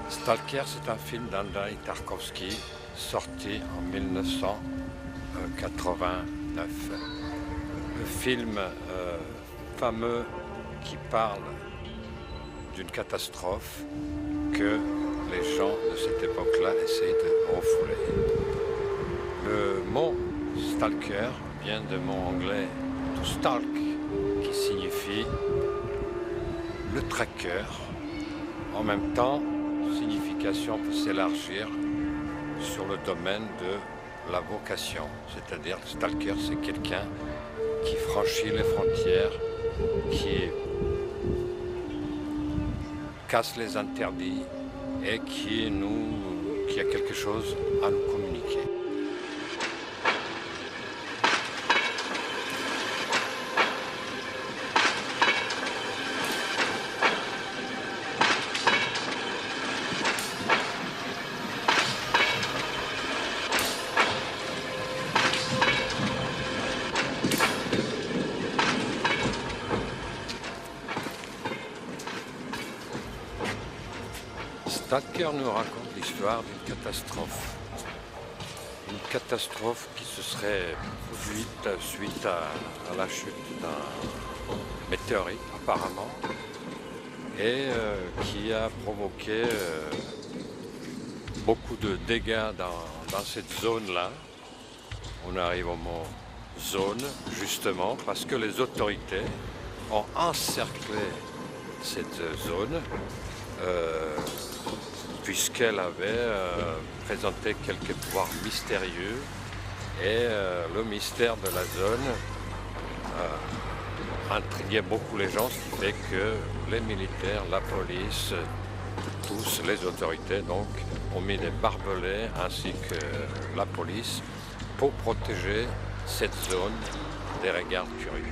Stalker, c'est un film d'Andrei Tarkovsky, sorti en 1989. Le film fameux qui parle d'une catastrophe que les gens de cette époque-là essayent de refouler. Le mot stalker vient du mot anglais to stalk, qui signifie le traqueur. En même temps, signification peut s'élargir sur le domaine de la vocation, c'est-à-dire le stalker, c'est quelqu'un qui franchit les frontières, qui casse les interdits et qui a quelque chose à nous communiquer. Stalker nous raconte l'histoire d'une catastrophe. Une catastrophe qui se serait produite suite à la chute d'un météorite apparemment et qui a provoqué beaucoup de dégâts dans cette zone-là. On arrive au mot zone justement parce que les autorités ont encerclé cette zone puisqu'elle avait présenté quelques pouvoirs mystérieux et le mystère de la zone intriguait beaucoup les gens, ce qui fait que les militaires, la police, tous les autorités donc ont mis des barbelés ainsi que la police pour protéger cette zone des regards curieux.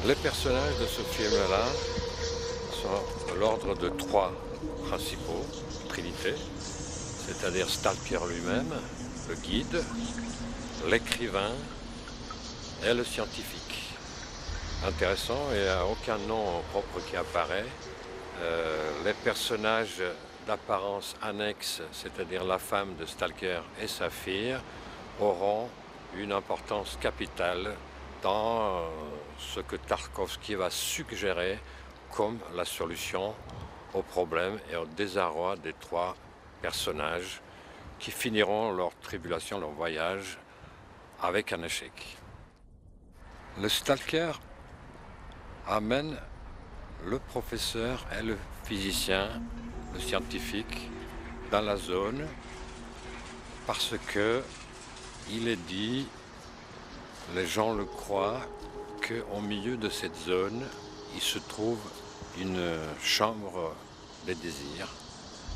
Les personnages de ce film-là sont de l'ordre de trois principaux, Trinité, c'est-à-dire Stalker lui-même, le guide, l'écrivain et le scientifique. Intéressant, il n'y a aucun nom propre qui apparaît. Les personnages d'apparence annexe, c'est-à-dire la femme de Stalker et sa fille, auront une importance capitale dans ce que Tarkovsky va suggérer comme la solution au problème et au désarroi des trois personnages qui finiront leur tribulation, leur voyage avec un échec. Le stalker amène le professeur et le physicien, le scientifique, dans la zone parce que il est dit, les gens le croient, qu'au milieu de cette zone, il se trouve une chambre des désirs,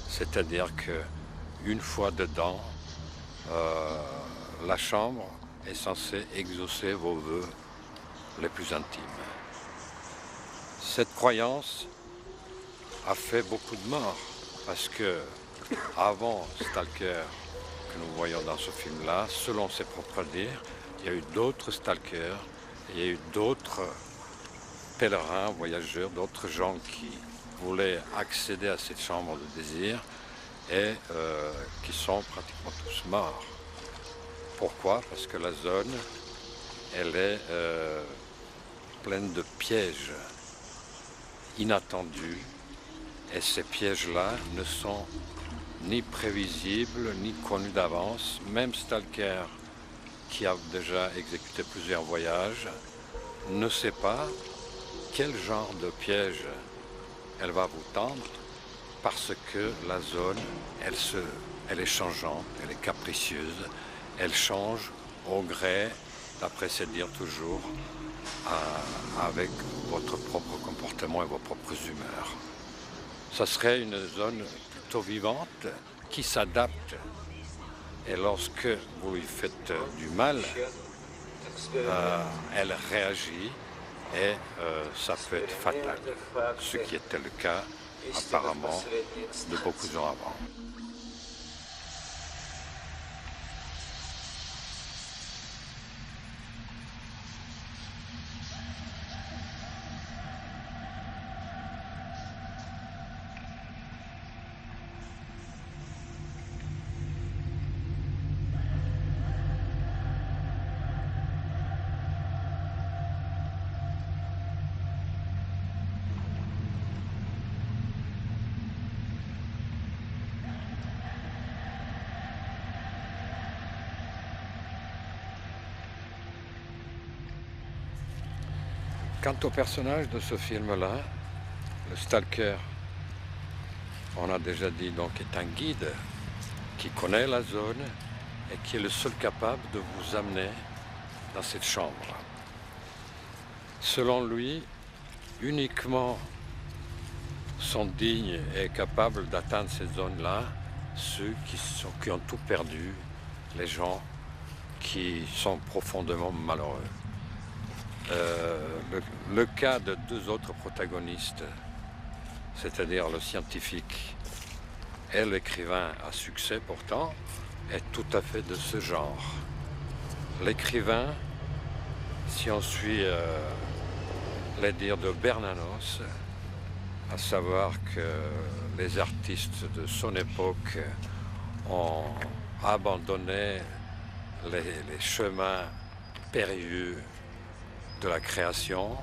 c'est-à-dire qu'une fois dedans, la chambre est censée exaucer vos vœux les plus intimes. Cette croyance a fait beaucoup de morts, parce que avant Stalker, que nous voyons dans ce film-là, selon ses propres dires, il y a eu d'autres stalkers, il y a eu d'autres pèlerins, voyageurs, d'autres gens qui voulaient accéder à cette chambre de désir et qui sont pratiquement tous morts. Pourquoi? Parce que la zone, elle est pleine de pièges inattendus et ces pièges-là ne sont ni prévisibles ni connus d'avance. Même Stalker, qui a déjà exécuté plusieurs voyages, ne sait pas quel genre de piège elle va vous tendre parce que la zone, elle est changeante, elle est capricieuse, elle change au gré, d'après ses dires toujours, avec votre propre comportement et vos propres humeurs. Ça serait une zone auto-vivante qui s'adapte. Et lorsque vous lui faites du mal, elle réagit et ça peut être fatal. Ce qui était le cas apparemment de beaucoup de gens avant. Quant au personnage de ce film-là, le stalker, on a déjà dit donc est un guide qui connaît la zone et qui est le seul capable de vous amener dans cette chambre. Selon lui, uniquement sont dignes et capables d'atteindre cette zone-là ceux qui ont tout perdu, les gens qui sont profondément malheureux. Le cas de deux autres protagonistes, c'est-à-dire le scientifique et l'écrivain à succès pourtant, est tout à fait de ce genre. L'écrivain, si on suit les dires de Bernanos, à savoir que les artistes de son époque ont abandonné les chemins périlleux de la création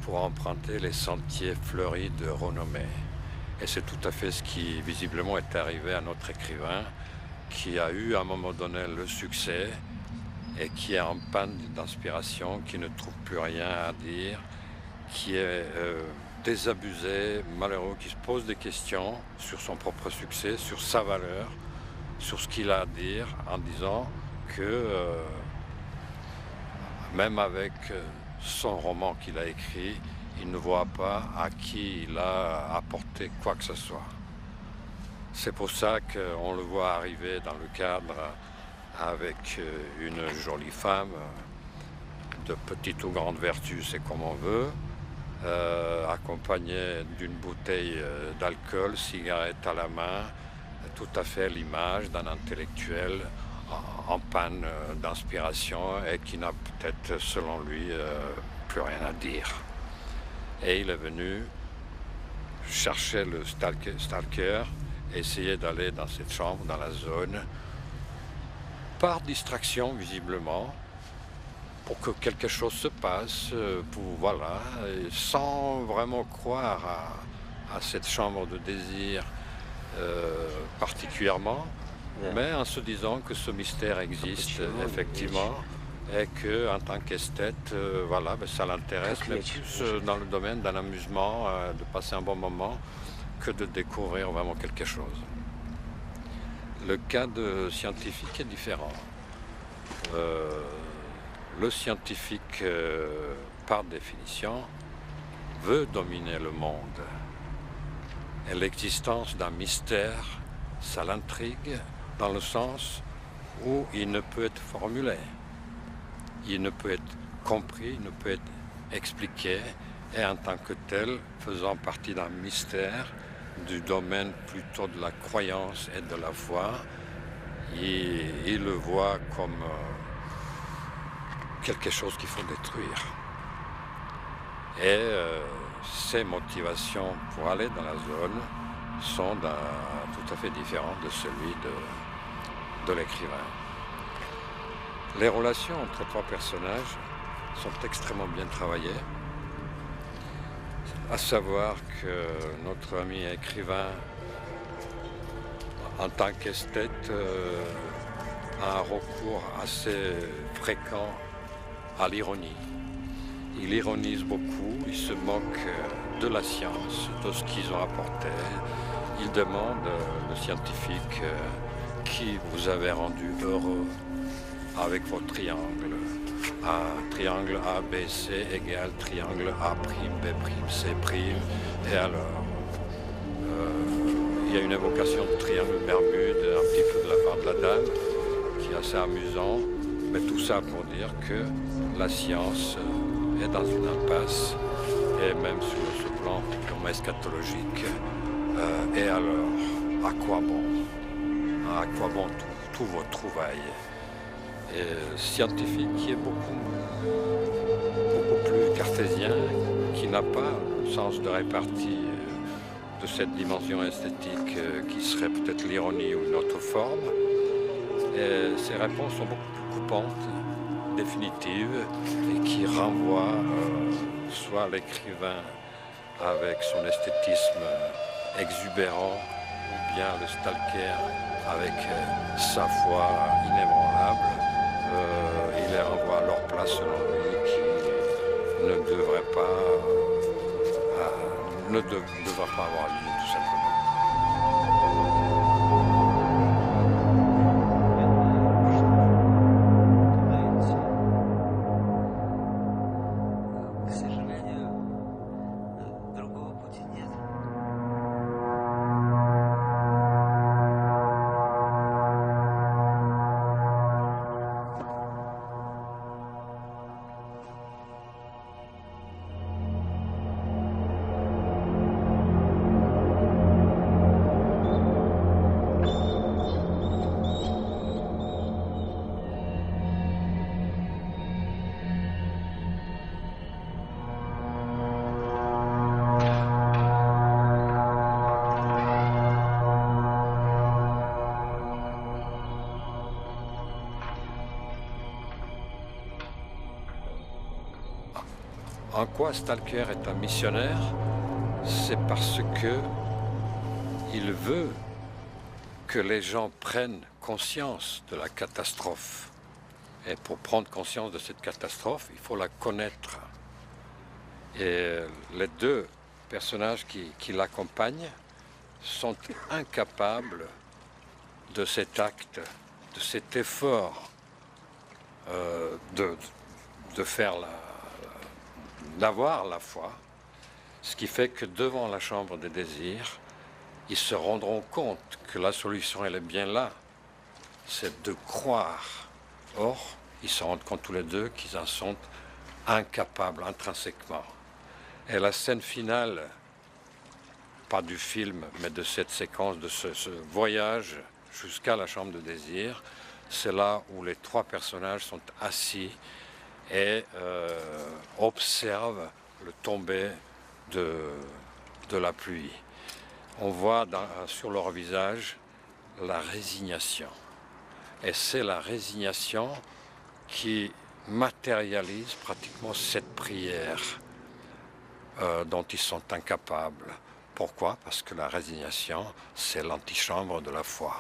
pour emprunter les sentiers fleuris de renommée. Et c'est tout à fait ce qui visiblement est arrivé à notre écrivain, qui a eu à un moment donné le succès et qui est en panne d'inspiration, qui ne trouve plus rien à dire, qui est désabusé, malheureux, qui se pose des questions sur son propre succès, sur sa valeur, sur ce qu'il a à dire, en disant que même avec son roman qu'il a écrit, il ne voit pas à qui il a apporté quoi que ce soit. C'est pour ça qu'on le voit arriver dans le cadre avec une jolie femme, de petite ou grande vertu, c'est comme on veut, accompagnée d'une bouteille d'alcool, cigarette à la main, tout à fait l'image d'un intellectuel en panne d'inspiration et qui n'a peut-être, selon lui, plus rien à dire. Et il est venu chercher le stalker, essayer d'aller dans cette chambre, dans la zone, par distraction visiblement, pour que quelque chose se passe, voilà, sans vraiment croire à cette chambre de désir particulièrement, mais en se disant que ce mystère existe effectivement et qu'en tant qu'esthète, voilà, ça l'intéresse, mais plus dans le domaine d'un amusement, de passer un bon moment, que de découvrir vraiment quelque chose. Le cas de scientifique est différent. Le scientifique, par définition, veut dominer le monde. Et l'existence d'un mystère, ça l'intrigue dans le sens où il ne peut être formulé. Il ne peut être compris, il ne peut être expliqué, et en tant que tel, faisant partie d'un mystère, du domaine plutôt de la croyance et de la foi, il le voit comme quelque chose qu'il faut détruire. Et ses motivations pour aller dans la zone sont tout à fait différentes de celui de l'écrivain. Les relations entre trois personnages sont extrêmement bien travaillées, à savoir que notre ami écrivain, en tant qu'esthète, a un recours assez fréquent à l'ironie. Il ironise beaucoup, il se moque de la science, de ce qu'ils ont apporté. Il demande, le scientifique, qui vous avez rendu heureux avec vos triangles. Triangle ABC égale triangle A', B', C'. Et alors, il y a une évocation de triangle Bermude, un petit peu de la part de la dame, qui est assez amusant. Mais tout ça pour dire que la science est dans une impasse, et même sur ce plan purement eschatologique. Et alors, à quoi bon? À quoi bon tous vos trouvailles? Et scientifique qui est beaucoup plus cartésien, qui n'a pas le sens de répartie de cette dimension esthétique qui serait peut-être l'ironie ou une autre forme. Et ces réponses sont beaucoup plus coupantes, définitives, et qui renvoient soit l'écrivain avec son esthétisme exubérant, ou bien le stalker avec sa foi inébranlable. Il les renvoie à leur place selon lui, qui ne devrait pas avoir lieu, tout simplement. En quoi Stalker est un missionnaire? C'est parce que il veut que les gens prennent conscience de la catastrophe. Et pour prendre conscience de cette catastrophe, il faut la connaître. Et les deux personnages qui l'accompagnent sont incapables de cet acte, de cet effort de faire d'avoir la foi, ce qui fait que devant la chambre des désirs, ils se rendront compte que la solution, elle est bien là, c'est de croire. Or, ils se rendent compte tous les deux qu'ils en sont incapables intrinsèquement. Et la scène finale, pas du film, mais de cette séquence, de ce voyage jusqu'à la chambre de désir, c'est là où les trois personnages sont assis et observent le tomber de la pluie. On voit sur leur visage la résignation. Et c'est la résignation qui matérialise pratiquement cette prière dont ils sont incapables. Pourquoi? Parce que la résignation, c'est l'antichambre de la foi.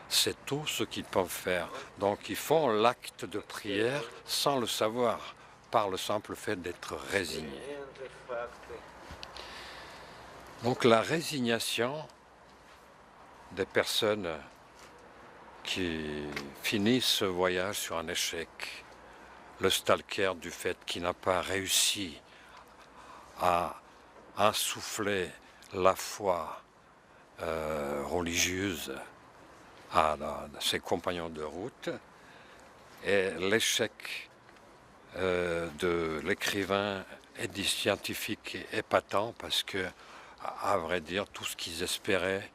C'est tout ce qu'ils peuvent faire. Donc ils font l'acte de prière sans le savoir, par le simple fait d'être résignés. Donc la résignation des personnes qui finissent ce voyage sur un échec, le stalker du fait qu'il n'a pas réussi à insuffler la foi religieuse à ses compagnons de route, et l'échec de l'écrivain et du scientifique est épatant parce que, à vrai dire, tout ce qu'ils espéraient,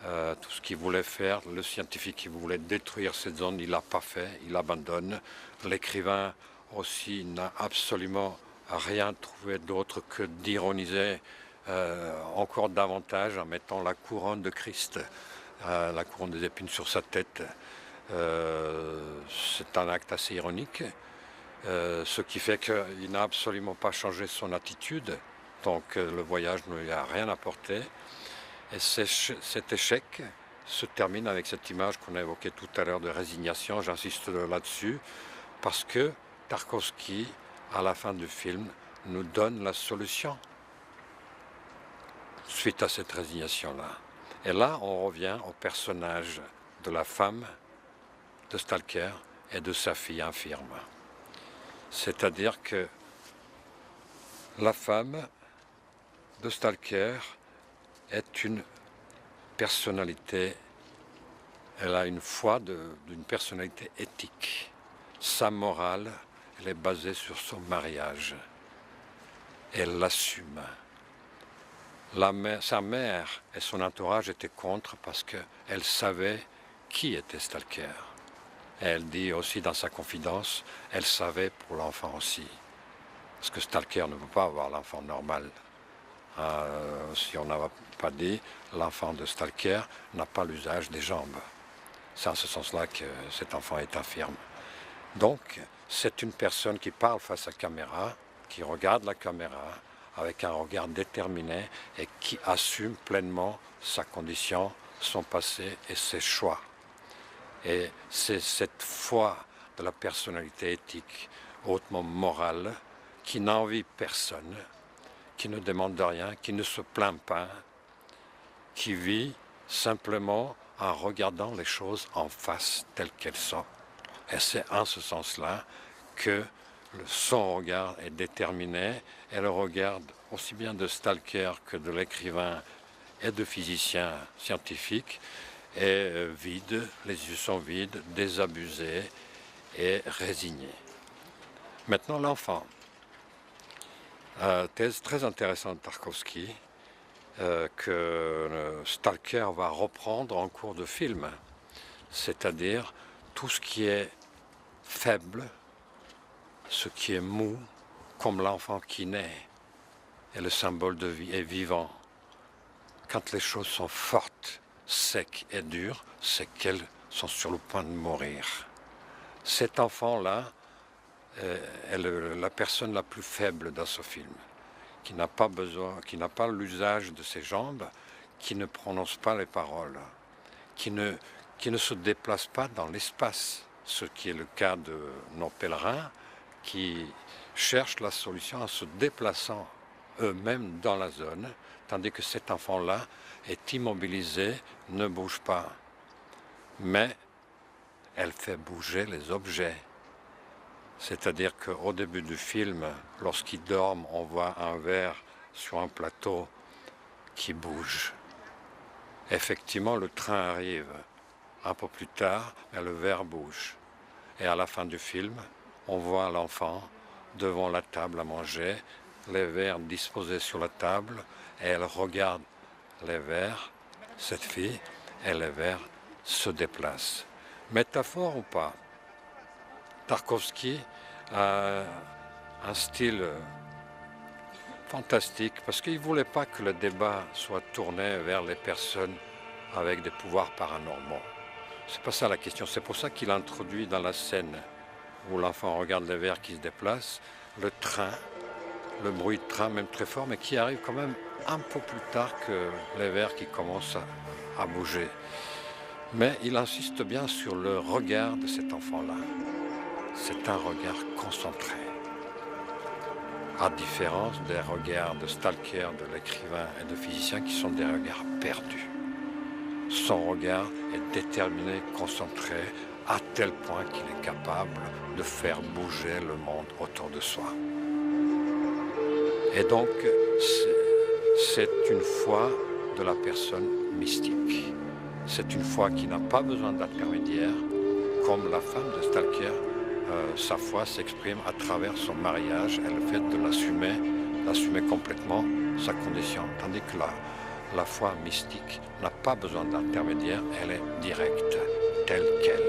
tout ce qu'ils voulaient faire, le scientifique qui voulait détruire cette zone, il l'a pas fait, il abandonne. L'écrivain aussi n'a absolument rien trouvé d'autre que d'ironiser encore davantage en mettant la couronne de Christ, la couronne des épines sur sa tête. C'est un acte assez ironique, ce qui fait qu'il n'a absolument pas changé son attitude, donc le voyage ne lui a rien apporté. Et cet échec se termine avec cette image qu'on a évoquée tout à l'heure de résignation. J'insiste là-dessus parce que Tarkovsky, à la fin du film, nous donne la solution suite à cette résignation-là. Et là, on revient au personnage de la femme de Stalker et de sa fille infirme. C'est-à-dire que la femme de Stalker est une personnalité, elle a une foi d'une personnalité éthique. Sa morale, elle est basée sur son mariage. Elle l'assume. Sa mère et son entourage étaient contre parce qu'elle savait qui était Stalker. Et elle dit aussi dans sa confidence, elle savait pour l'enfant aussi. Parce que Stalker ne peut pas avoir l'enfant normal. Si on n'a pas dit, l'enfant de Stalker n'a pas l'usage des jambes. C'est en ce sens-là que cet enfant est infirme. Donc, c'est une personne qui parle face à la caméra, qui regarde la caméra avec un regard déterminé et qui assume pleinement sa condition, son passé et ses choix. Et c'est cette foi de la personnalité éthique, hautement morale, qui n'envie personne, qui ne demande rien, qui ne se plaint pas, qui vit simplement en regardant les choses en face telles qu'elles sont. Et c'est en ce sens-là que son regard est déterminé, et le regard aussi bien de Stalker que de l'écrivain et de physicien scientifique est vide, les yeux sont vides, désabusés et résignés. Maintenant l'enfant. Thèse très intéressante de Tarkovsky, que Stalker va reprendre en cours de film, c'est-à-dire tout ce qui est faible, ce qui est mou, comme l'enfant qui naît, et le symbole de vie est vivant. Quand les choses sont fortes, secs et dures, c'est qu'elles sont sur le point de mourir. Cet enfant-là est la personne la plus faible dans ce film, qui n'a pas besoin, qui n'a pas l'usage de ses jambes, qui ne prononce pas les paroles, qui ne se déplace pas dans l'espace, ce qui est le cas de nos pèlerins, qui cherchent la solution en se déplaçant eux-mêmes dans la zone, tandis que cet enfant-là est immobilisé, ne bouge pas. Mais elle fait bouger les objets. C'est-à-dire qu'au début du film, lorsqu'ils dorment, on voit un verre sur un plateau qui bouge. Effectivement, le train arrive un peu plus tard, mais le verre bouge. Et à la fin du film, on voit l'enfant devant la table à manger, les verres disposés sur la table, et elle regarde les verres, cette fille, et les verres se déplacent. Métaphore ou pas, Tarkovsky a un style fantastique, parce qu'il ne voulait pas que le débat soit tourné vers les personnes avec des pouvoirs paranormaux. C'est pas ça la question, c'est pour ça qu'il a introduit dans la scène où l'enfant regarde les verres qui se déplacent, le train, le bruit de train même très fort, mais qui arrive quand même un peu plus tard que les verres qui commencent à bouger. Mais il insiste bien sur le regard de cet enfant-là. C'est un regard concentré, à différence des regards de Stalker, de l'écrivain et de physicien qui sont des regards perdus. Son regard est déterminé, concentré, à tel point qu'il est capable de faire bouger le monde autour de soi. Et donc, c'est une foi de la personne mystique. C'est une foi qui n'a pas besoin d'intermédiaire, comme la femme de Stalker. Sa foi s'exprime à travers son mariage et le fait de l'assumer complètement, sa condition. Tandis que la foi mystique n'a pas besoin d'intermédiaire, elle est directe, telle qu'elle.